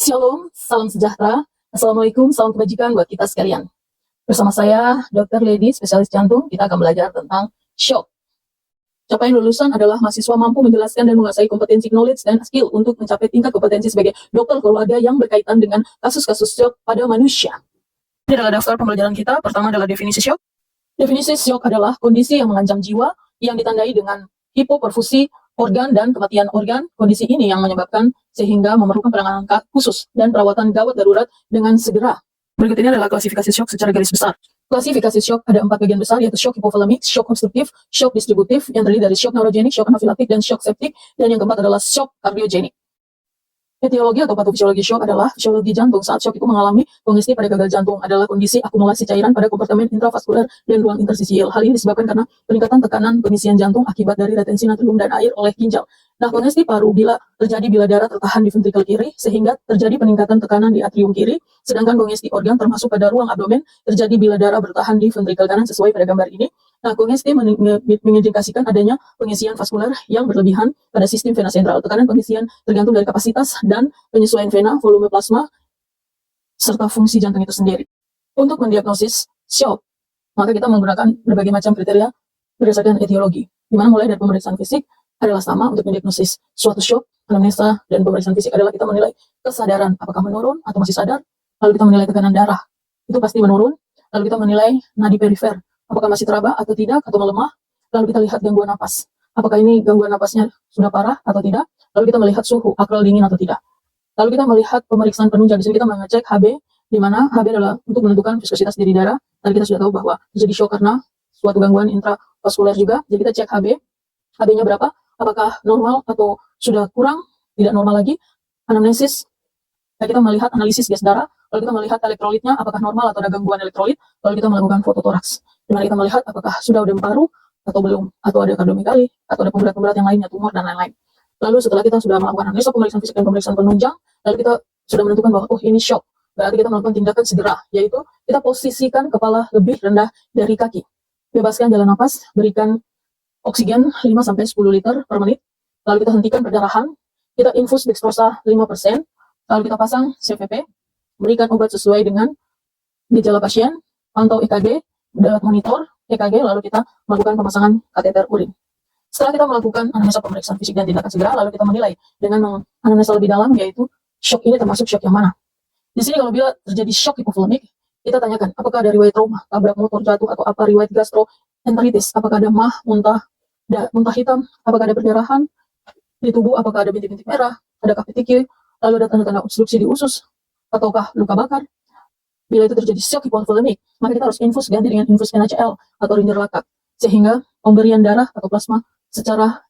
Shalom, salam sejahtera. Assalamualaikum, salam kebajikan buat kita sekalian. Bersama saya, Dr. Lady, spesialis jantung, kita akan belajar tentang shock. Capaian lulusan adalah mahasiswa mampu menjelaskan dan menguasai kompetensi knowledge dan skill untuk mencapai tingkat kompetensi sebagai dokter keluarga yang berkaitan dengan kasus-kasus shock pada manusia. Ini adalah daftar pembelajaran kita. Pertama adalah definisi shock. Definisi shock adalah kondisi yang mengancam jiwa yang ditandai dengan hipoperfusi organ dan kematian organ. Kondisi ini yang menyebabkan sehingga memerlukan penanganan khusus dan perawatan gawat darurat dengan segera. Berikut ini adalah klasifikasi shock secara garis besar. Klasifikasi shock ada 4 bagian besar, yaitu shock hipovolemik, shock obstruktif, shock distributif, yang terdiri dari shock neurogenik, shock anafilaktik, dan shock septik, dan yang keempat adalah shock kardiogenik. Etiologi atau patofisiologi shock adalah fisiologi jantung saat shock itu mengalami kongesti pada gagal jantung, adalah kondisi akumulasi cairan pada kompartemen intravaskuler dan ruang intersisial. Hal ini disebabkan karena peningkatan tekanan pengisian jantung akibat dari retensi natrium dan air oleh ginjal. Nah, kongesti paru terjadi bila darah tertahan di ventrikel kiri sehingga terjadi peningkatan tekanan di atrium kiri, sedangkan kongesti organ termasuk pada ruang abdomen terjadi bila darah bertahan di ventrikel kanan sesuai pada gambar ini. Nah, kongesti mengindikasikan adanya pengisian vaskuler yang berlebihan pada sistem vena sentral. Tekanan pengisian tergantung dari kapasitas dan penyesuaian vena, volume plasma, serta fungsi jantung itu sendiri. Untuk mendiagnosis shock, maka kita menggunakan berbagai macam kriteria berdasarkan etiologi, di mana mulai dari pemeriksaan fisik adalah sama untuk mendiagnosis suatu shock. Anamnesa dan pemeriksaan fisik adalah kita menilai kesadaran apakah menurun atau masih sadar, lalu kita menilai tekanan darah, itu pasti menurun, lalu kita menilai nadi perifer, apakah masih teraba atau tidak, atau melemah, lalu kita lihat gangguan napas, apakah ini gangguan napasnya sudah parah atau tidak, lalu kita melihat suhu, akral dingin atau tidak. Lalu kita melihat pemeriksaan penunjang, di sini kita mengecek HB, di mana HB adalah untuk menentukan viskositas diri darah. Tadi kita sudah tahu bahwa terjadi shock karena suatu gangguan intravaskuler juga, jadi kita cek HB, HB-nya berapa, apakah normal atau sudah kurang, tidak normal lagi. Anamnesis, kita melihat analisis gas darah, lalu kita melihat elektrolitnya, apakah normal atau ada gangguan elektrolit, lalu kita melakukan fototoraks, di mana kita melihat apakah sudah ada paru atau belum, atau ada kardiomegali, atau ada pemberat-pemberat yang lainnya, tumor dan lain-lain. Lalu setelah kita sudah melakukan analisa pemeriksaan fisik dan pemeriksaan penunjang, lalu kita sudah menentukan bahwa ini shock, berarti kita melakukan tindakan segera, yaitu kita posisikan kepala lebih rendah dari kaki, bebaskan jalan napas, berikan oksigen 5-10 liter per menit, lalu kita hentikan perdarahan, kita infus dextrosa 5%, lalu kita pasang CVP, berikan obat sesuai dengan gejala pasien, pantau EKG, lewat monitor EKG, lalu kita melakukan pemasangan kateter urin. Setelah kita melakukan anamnesa pemeriksaan fisik dan tindakan segera, lalu kita menilai dengan menganamnesa lebih dalam, yaitu shock ini termasuk shock yang mana. Di sini kalau bila terjadi shock hipovolemik, kita tanyakan apakah ada riwayat trauma, tabrak motor, jatuh, atau apa, riwayat gastroenteritis, apakah ada muntah hitam, apakah ada perdarahan di tubuh, apakah ada bintik-bintik merah, ada kapitiki, lalu ada tanda-tanda obstruksi di usus, ataukah luka bakar. Bila itu terjadi shock hipovolemik, maka kita harus infus ganti dengan infus NaCl atau ringer laktat, sehingga pemberian darah atau plasma secara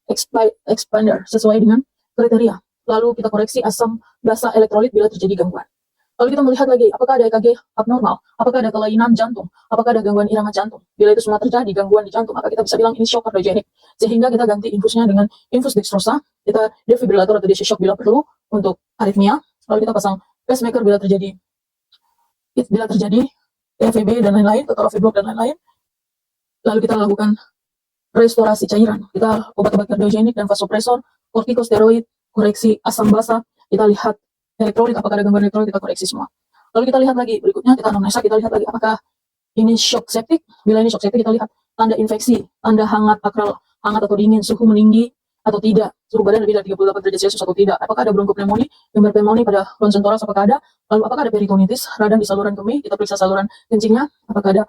expander sesuai dengan kriteria. Lalu kita koreksi asam basa elektrolit bila terjadi gangguan. Lalu kita melihat lagi, apakah ada EKG abnormal, apakah ada kelainan jantung, apakah ada gangguan irama jantung. Bila itu semua terjadi, gangguan di jantung, maka kita bisa bilang ini shock kardiogenik. Sehingga kita ganti infusnya dengan infus dextrosa, kita defibrilator atau DC shock bila perlu untuk aritmia, lalu kita pasang pacemaker bila terjadi TFB dan lain-lain, total block dan lain-lain. Lalu kita lakukan restorasi cairan, kita obat-obat kardiogenik dan vasopresor, kortikosteroid, koreksi asam basa, kita lihat elektrolit, apakah ada gangguan elektrolit, kita koreksi semua. Lalu kita lihat lagi, berikutnya kita anamnesa, kita lihat lagi apakah ini shock septik. Bila ini shock septik, kita lihat tanda infeksi, tanda hangat, akral hangat atau dingin, suhu meninggi atau tidak, suhu badan lebih dari 38 derajat Celcius atau tidak, apakah ada bronkopneumonia, gambar pneumonia pada ronsen toraks, apakah ada, lalu apakah ada peritonitis, radang di saluran kemih, kita periksa saluran kencingnya, apakah ada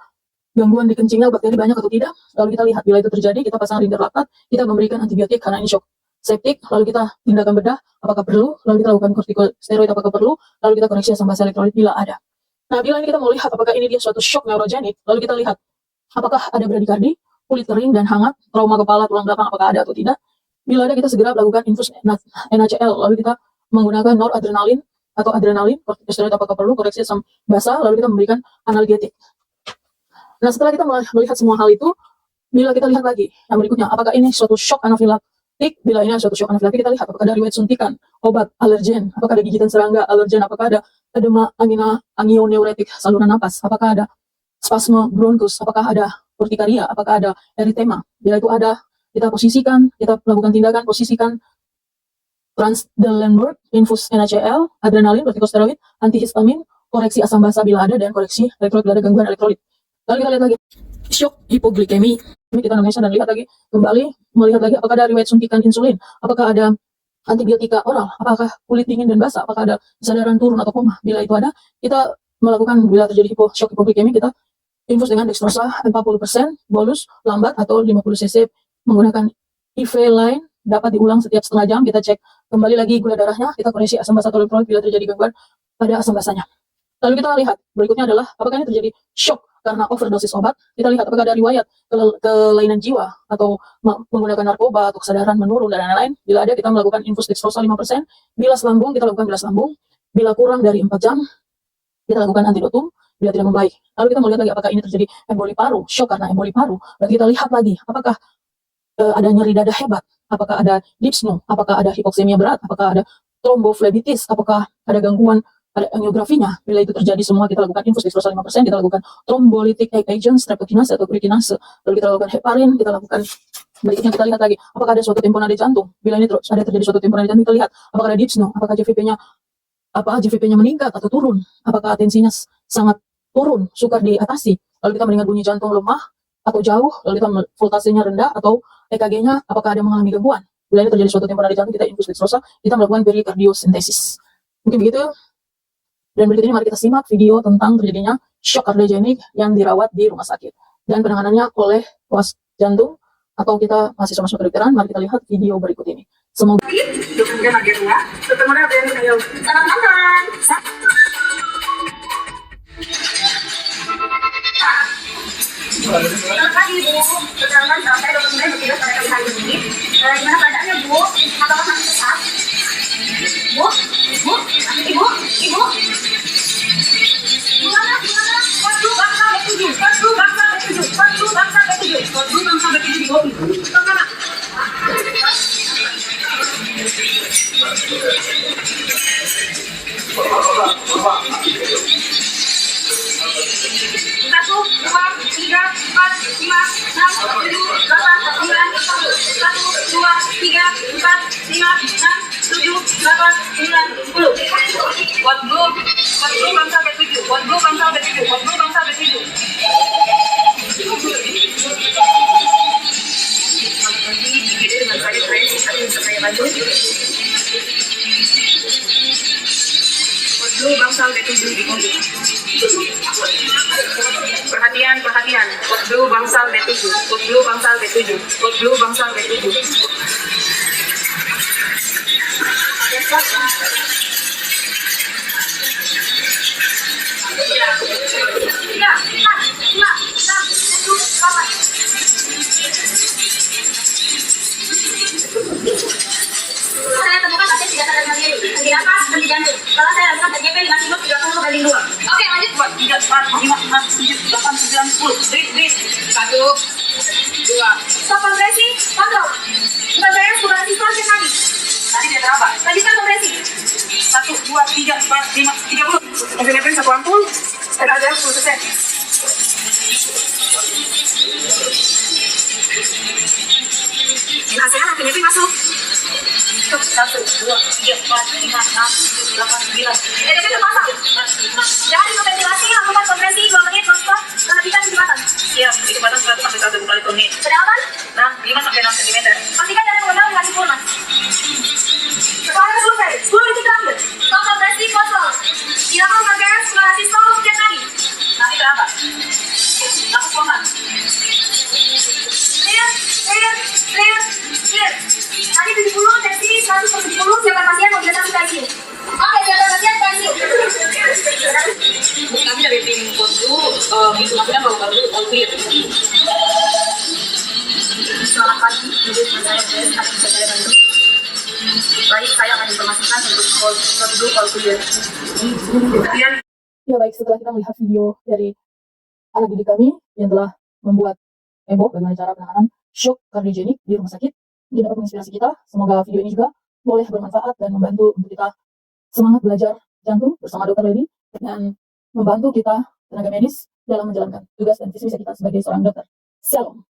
gangguan di kencingnya, bakteri banyak atau tidak, lalu kita lihat, bila itu terjadi, kita pasang ringer laktat, kita memberikan antibiotik karena ini shock septik, lalu kita tindakan bedah, apakah perlu, lalu kita lakukan kortikosteroid, apakah perlu, lalu kita koreksi asam basa elektrolit bila ada. Nah, bila ini kita mau lihat apakah ini dia suatu shock neurogenik, lalu kita lihat apakah ada bradikardi, kulit kering dan hangat, trauma kepala, tulang belakang, apakah ada atau tidak. Bila ada, kita segera melakukan infus NaCl, lalu kita menggunakan noradrenalin atau adrenalin, kortikosteroid apakah perlu, koreksi asam basa, lalu kita memberikan analgetik. Nah, setelah kita melihat semua hal itu, bila kita lihat lagi yang berikutnya, apakah ini suatu shock anafilaktik. Bila ini suatu shock anafilaktik, kita lihat apakah ada riwayat suntikan obat alergen, apakah ada gigitan serangga alergen, apakah ada edema angioneuretik saluran napas, apakah ada spasme bronkus, apakah ada urtikaria, apakah ada eritema. Bila itu ada, kita posisikan, kita melakukan tindakan posisikan Transdelenburg, infus NaCl, adrenalin, kortikosteroid, antihistamin, koreksi asam basa bila ada, dan koreksi elektrolit bila ada gangguan elektrolit. Lalu kita lihat lagi shock hipoglikemi. Kita analisa dan lihat lagi kembali, melihat lagi apakah ada riwayat suntikan insulin, apakah ada antibiotika oral, apakah kulit dingin dan basah, apakah ada kesadaran turun atau koma. Bila itu ada, kita melakukan, bila terjadi shock hipoglikemi, kita infus dengan dextrosa 40%, bolus lambat atau 50 cc menggunakan IV line, dapat diulang setiap setengah jam. Kita cek kembali lagi gula darahnya, kita koreksi asam basa atau elektrolit bila terjadi gangguan pada asam basanya. Lalu kita lihat berikutnya adalah apakah ini terjadi shock karena overdosis obat. Kita lihat apakah ada riwayat kelainan jiwa atau menggunakan narkoba atau kesadaran menurun dan lain-lain. Bila ada, kita melakukan infus dextrosa 5%. Bilas lambung, kita lakukan bilas lambung. Bila kurang dari 4 jam, kita lakukan antidotum bila tidak membaik. Lalu kita melihat lagi apakah ini terjadi emboli paru, shock karena emboli paru. Berarti kita lihat lagi apakah ada nyeri dada hebat, apakah ada dyspnea, apakah ada hipoksemia berat, apakah ada tromboflebitis, apakah ada gangguan pada angiografinya. Bila itu terjadi semua, kita lakukan infus dextrosa 5%, kita lakukan thrombolytic agent, streptokinase atau urikinase, lalu kita lakukan heparin, kita lakukan berikutnya. Kita lihat lagi apakah ada suatu tamponade jantung. Bila ini ada terjadi suatu tamponade jantung, kita lihat apakah ada dyspnea, apakah GVP-nya meningkat atau turun, apakah tensinya sangat turun, sukar diatasi. Lalu kita mendengar bunyi jantung lemah atau jauh, lalu kita voltasenya rendah atau EKG-nya apakah ada mengalami gangguan. Bila ini terjadi suatu tamponade jantung, kita infus dextrosa, kita melakukan perikardiosintesis. Mungkin begitu. Dan berikut ini mari kita simak video tentang terjadinya shock kardiogenik yang dirawat di rumah sakit dan penanganannya oleh kelas jantung atau kita mahasiswa kedokteran. Mari kita lihat video berikut ini. Semoga Selamat pagi Bu, perkenalkan saya Dr. Muda bertugas pada pagi hari ini. Gimana keadaannya Bu? Apakah masih sesak? Bu? Ibu? Gimana? Kode bangsa B7. Kode bangsa B7 di kopi. Kemana? Satu, dua, tiga, empat, lima, enam, tujuh, delapan, sembilan, sepuluh. Satu, dua, tiga, empat, lima, enam, tujuh, delapan, sembilan, 10. Buat blue bangsa B7. Selamat pagi, IGD dengan saya Trace. Tadi bisa saya bantu. Buat blue bangsa B7 di kopi. Perhatian. Kode blue bangsal B7. Saya temukan pasien tidak sadar diri, henti nafas, henti jantung. Setelah saya lakukan TGP 5 kilo 30 banding 2. Oke, lanjut. 2, 3, 4, 5, 6, 7, 8, 9, 10. Breathe. 1, 2. Stop kompresi, kontrol. Bukan saya sudah sistem cek tadi. Tadi dia berapa? Lanjutkan kompresi. 1, 2, 3, 4, 5, 30. Oksimeter 1 ampul. Tenaga darah 10%. Hasilnya oksimeter masuk. 1, 2, 3, 4, 5, 6, 7, 8, 9. EDP terpasang. Jangan hiperventilasi, lakukan kompresi 2 menit non-stop. Perhatikan kecepatan. Siap, kecepatan 100 sampai 120 kali per menit. Kedalaman? 5 sampai 6 cm. Pastikan darah mengenal dengan sempurna. Setelah selesai, 10 detik terakhir. Stop kompresi, kontrol. Silakan pakai eksplorasi stop setiap kali. Nanti berapa? Langsung kontak. Clear. Tadi 70, tensi 110, siapa pasien mau diletakkan ke ICU. Oke, siapa pasien ke ICU. Kami dari tim Kodru, informasinya baru clear. Selamat pagi, jadi dengan saya Grace, ada bisa saya bantu. Baik, saya akan informasikan untuk Kodru clear. ya baik, setelah kita melihat video dari anak didik kami yang telah membuat heboh bagaimana cara penanganan shock kardiogenik di rumah sakit, ini dapat menginspirasi kita. Semoga video ini juga boleh bermanfaat dan membantu untuk kita semangat belajar jantung bersama Dr. Lady dan membantu kita tenaga medis dalam menjalankan tugas dan visi misi kita sebagai seorang dokter. Shalom.